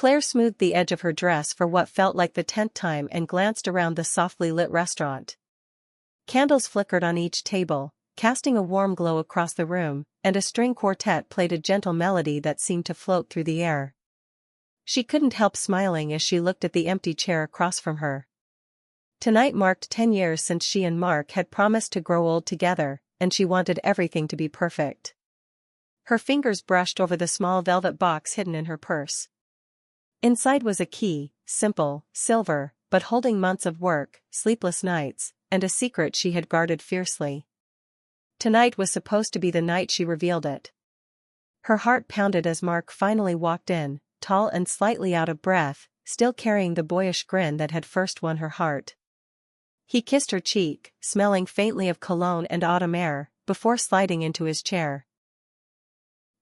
Claire smoothed the edge of her dress for what felt like the 10th time and glanced around the softly lit restaurant. Candles flickered on each table, casting a warm glow across the room, and a string quartet played a gentle melody that seemed to float through the air. She couldn't help smiling as she looked at the empty chair across from her. Tonight marked 10 years since she and Mark had promised to grow old together, and she wanted everything to be perfect. Her fingers brushed over the small velvet box hidden in her purse. Inside was a key, simple, silver, but holding months of work, sleepless nights, and a secret she had guarded fiercely. Tonight was supposed to be the night she revealed it. Her heart pounded as Mark finally walked in, tall and slightly out of breath, still carrying the boyish grin that had first won her heart. He kissed her cheek, smelling faintly of cologne and autumn air, before sliding into his chair.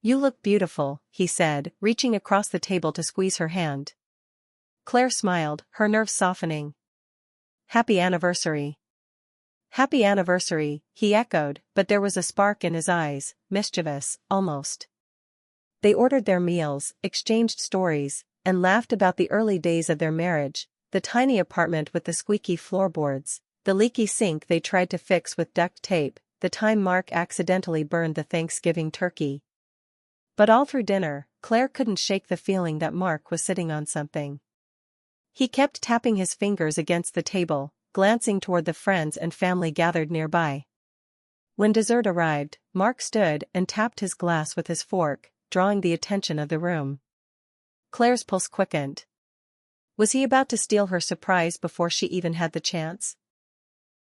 "You look beautiful," he said, reaching across the table to squeeze her hand. Claire smiled, her nerves softening. "Happy anniversary." "Happy anniversary," he echoed, but there was a spark in his eyes, mischievous, almost. They ordered their meals, exchanged stories, and laughed about the early days of their marriage, the tiny apartment with the squeaky floorboards, the leaky sink they tried to fix with duct tape, the time Mark accidentally burned the Thanksgiving turkey. But all through dinner, Claire couldn't shake the feeling that Mark was sitting on something. He kept tapping his fingers against the table, glancing toward the friends and family gathered nearby. When dessert arrived, Mark stood and tapped his glass with his fork, drawing the attention of the room. Claire's pulse quickened. Was he about to steal her surprise before she even had the chance?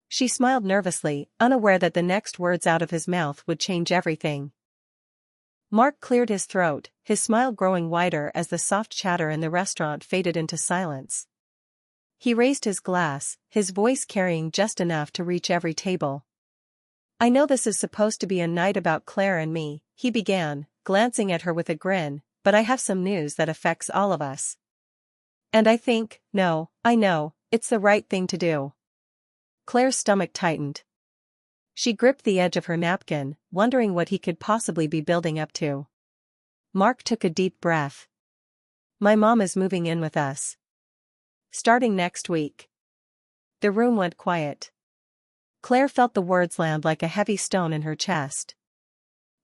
She smiled nervously, unaware that the next words out of his mouth would change everything. Mark cleared his throat, his smile growing wider as the soft chatter in the restaurant faded into silence. He raised his glass, his voice carrying just enough to reach every table. "I know this is supposed to be a night about Claire and me," he began, glancing at her with a grin, "but I have some news that affects all of us. And I know, it's the right thing to do." Claire's stomach tightened. She gripped the edge of her napkin, wondering what he could possibly be building up to. Mark took a deep breath. "My mom is moving in with us. Starting next week." The room went quiet. Claire felt the words land like a heavy stone in her chest.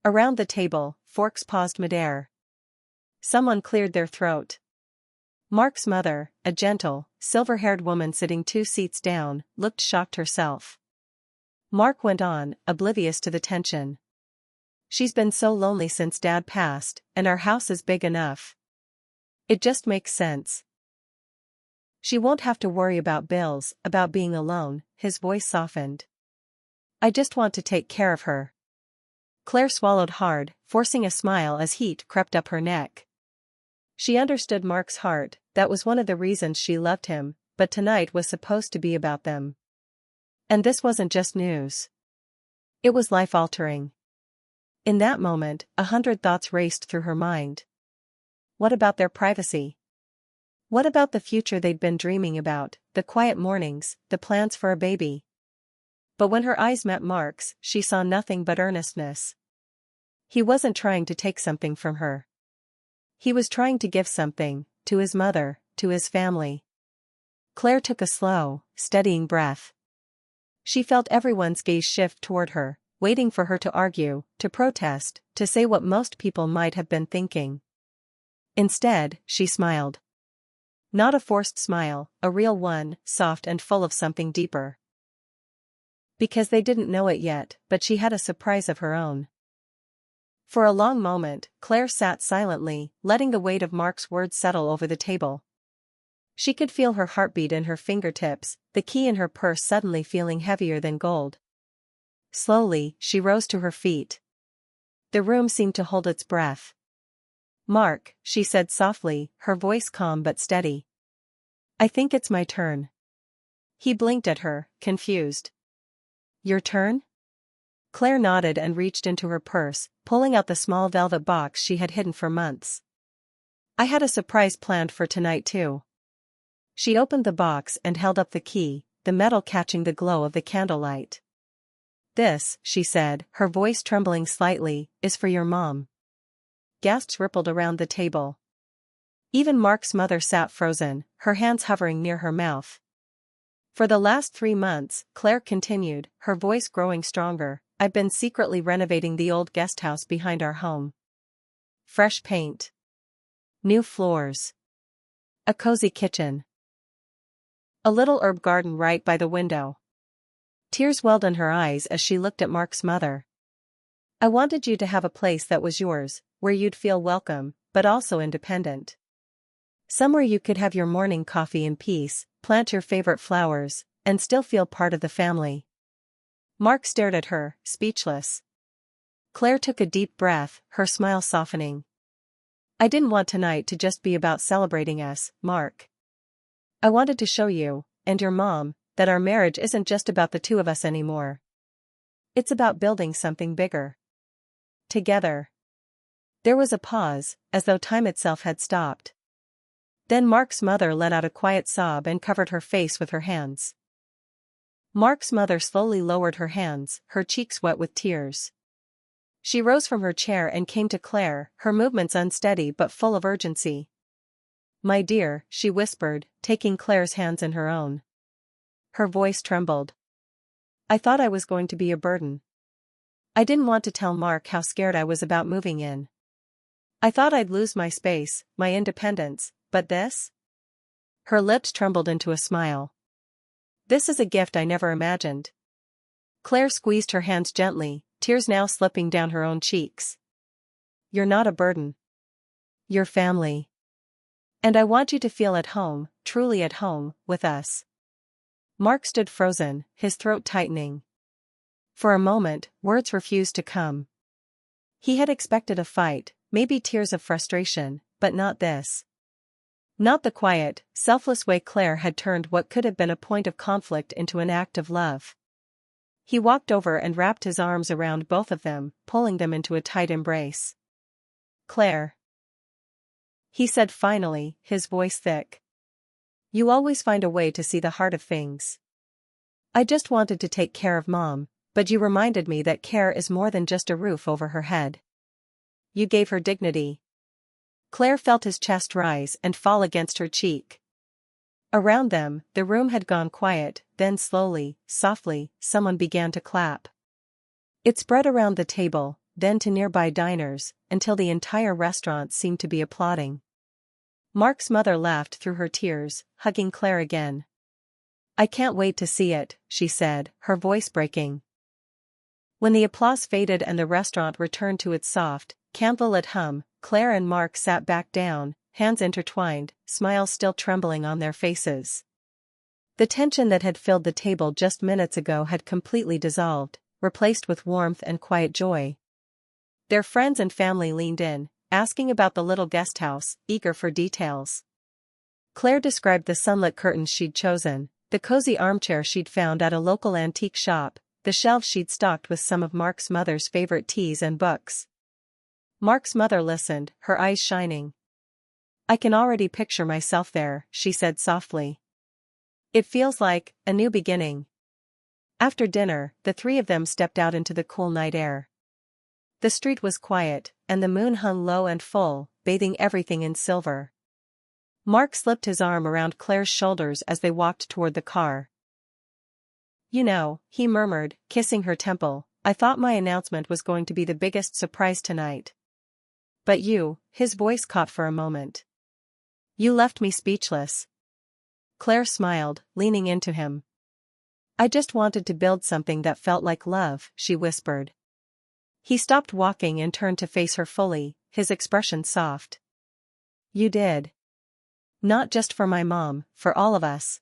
Around the table, forks paused midair. Someone cleared their throat. Mark's mother, a gentle, silver-haired woman sitting 2 seats down, looked shocked herself. Mark went on, oblivious to the tension. "She's been so lonely since Dad passed, and our house is big enough. It just makes sense. She won't have to worry about bills, about being alone." His voice softened. "I just want to take care of her." Claire swallowed hard, forcing a smile as heat crept up her neck. She understood Mark's heart, that was one of the reasons she loved him, but tonight was supposed to be about them. And this wasn't just news. It was life-altering. In that moment, 100 thoughts raced through her mind. What about their privacy? What about the future they'd been dreaming about, the quiet mornings, the plans for a baby? But when her eyes met Mark's, she saw nothing but earnestness. He wasn't trying to take something from her. He was trying to give something, to his mother, to his family. Claire took a slow, steadying breath. She felt everyone's gaze shift toward her, waiting for her to argue, to protest, to say what most people might have been thinking. Instead, she smiled. Not a forced smile, a real one, soft and full of something deeper. Because they didn't know it yet, but she had a surprise of her own. For a long moment, Claire sat silently, letting the weight of Mark's words settle over the table. She could feel her heartbeat in her fingertips, the key in her purse suddenly feeling heavier than gold. Slowly, she rose to her feet. The room seemed to hold its breath. "Mark," she said softly, her voice calm but steady. "I think it's my turn." He blinked at her, confused. "Your turn?" Claire nodded and reached into her purse, pulling out the small velvet box she had hidden for months. "I had a surprise planned for tonight too." She opened the box and held up the key, the metal catching the glow of the candlelight. "This," she said, her voice trembling slightly, "is for your mom." Gasps rippled around the table. Even Mark's mother sat frozen, her hands hovering near her mouth. For the last 3 months, Claire continued, her voice growing stronger, I've been secretly renovating the old guest house behind our home. Fresh paint. New floors. A cozy kitchen. A little herb garden right by the window. Tears welled in her eyes as she looked at Mark's mother. I wanted you to have a place that was yours, where you'd feel welcome, but also independent. Somewhere you could have your morning coffee in peace, plant your favorite flowers, and still feel part of the family. Mark stared at her, speechless. Claire took a deep breath, her smile softening. I didn't want tonight to just be about celebrating us, Mark. I wanted to show you, and your mom, that our marriage isn't just about the two of us anymore. It's about building something bigger. Together. There was a pause, as though time itself had stopped. Then Mark's mother let out a quiet sob and covered her face with her hands. Mark's mother slowly lowered her hands, her cheeks wet with tears. She rose from her chair and came to Claire, her movements unsteady but full of urgency. My dear, she whispered, taking Claire's hands in her own. Her voice trembled. I thought I was going to be a burden. I didn't want to tell Mark how scared I was about moving in. I thought I'd lose my space, my independence, but this? Her lips trembled into a smile. This is a gift I never imagined. Claire squeezed her hands gently, tears now slipping down her own cheeks. You're not a burden. You're family. And I want you to feel at home, truly at home, with us. Mark stood frozen, his throat tightening. For a moment, words refused to come. He had expected a fight, maybe tears of frustration, but not this. Not the quiet, selfless way Claire had turned what could have been a point of conflict into an act of love. He walked over and wrapped his arms around both of them, pulling them into a tight embrace. Claire. He said finally, his voice thick. You always find a way to see the heart of things. I just wanted to take care of Mom, but you reminded me that care is more than just a roof over her head. You gave her dignity. Claire felt his chest rise and fall against her cheek. Around them, the room had gone quiet, then slowly, softly, someone began to clap. It spread around the table, then to nearby diners, until the entire restaurant seemed to be applauding. Mark's mother laughed through her tears, hugging Claire again. I can't wait to see it, she said, her voice breaking. When the applause faded and the restaurant returned to its soft, candlelit hum, Claire and Mark sat back down, hands intertwined, smiles still trembling on their faces. The tension that had filled the table just minutes ago had completely dissolved, replaced with warmth and quiet joy. Their friends and family leaned in, asking about the little guest house, eager for details. Claire described the sunlit curtains she'd chosen, the cozy armchair she'd found at a local antique shop, the shelves she'd stocked with some of Mark's mother's favorite teas and books. Mark's mother listened, her eyes shining. I can already picture myself there, she said softly. It feels like a new beginning. After dinner, the three of them stepped out into the cool night air. The street was quiet, and the moon hung low and full, bathing everything in silver. Mark slipped his arm around Claire's shoulders as they walked toward the car. You know, he murmured, kissing her temple, I thought my announcement was going to be the biggest surprise tonight. But you, his voice caught for a moment. You left me speechless. Claire smiled, leaning into him. I just wanted to build something that felt like love, she whispered. He stopped walking and turned to face her fully, his expression soft. You did. Not just for my mom, for all of us.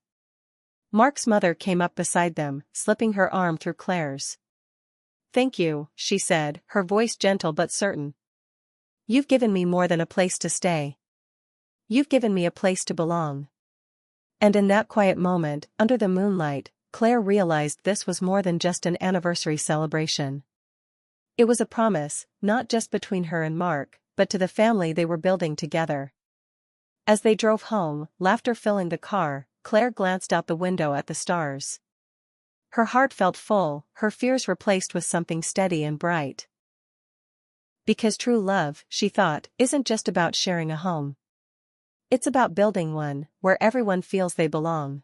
Mark's mother came up beside them, slipping her arm through Claire's. Thank you, she said, her voice gentle but certain. You've given me more than a place to stay. You've given me a place to belong. And in that quiet moment, under the moonlight, Claire realized this was more than just an anniversary celebration. It was a promise, not just between her and Mark, but to the family they were building together. As they drove home, laughter filling the car, Claire glanced out the window at the stars. Her heart felt full, her fears replaced with something steady and bright. Because true love, she thought, isn't just about sharing a home. It's about building one where everyone feels they belong.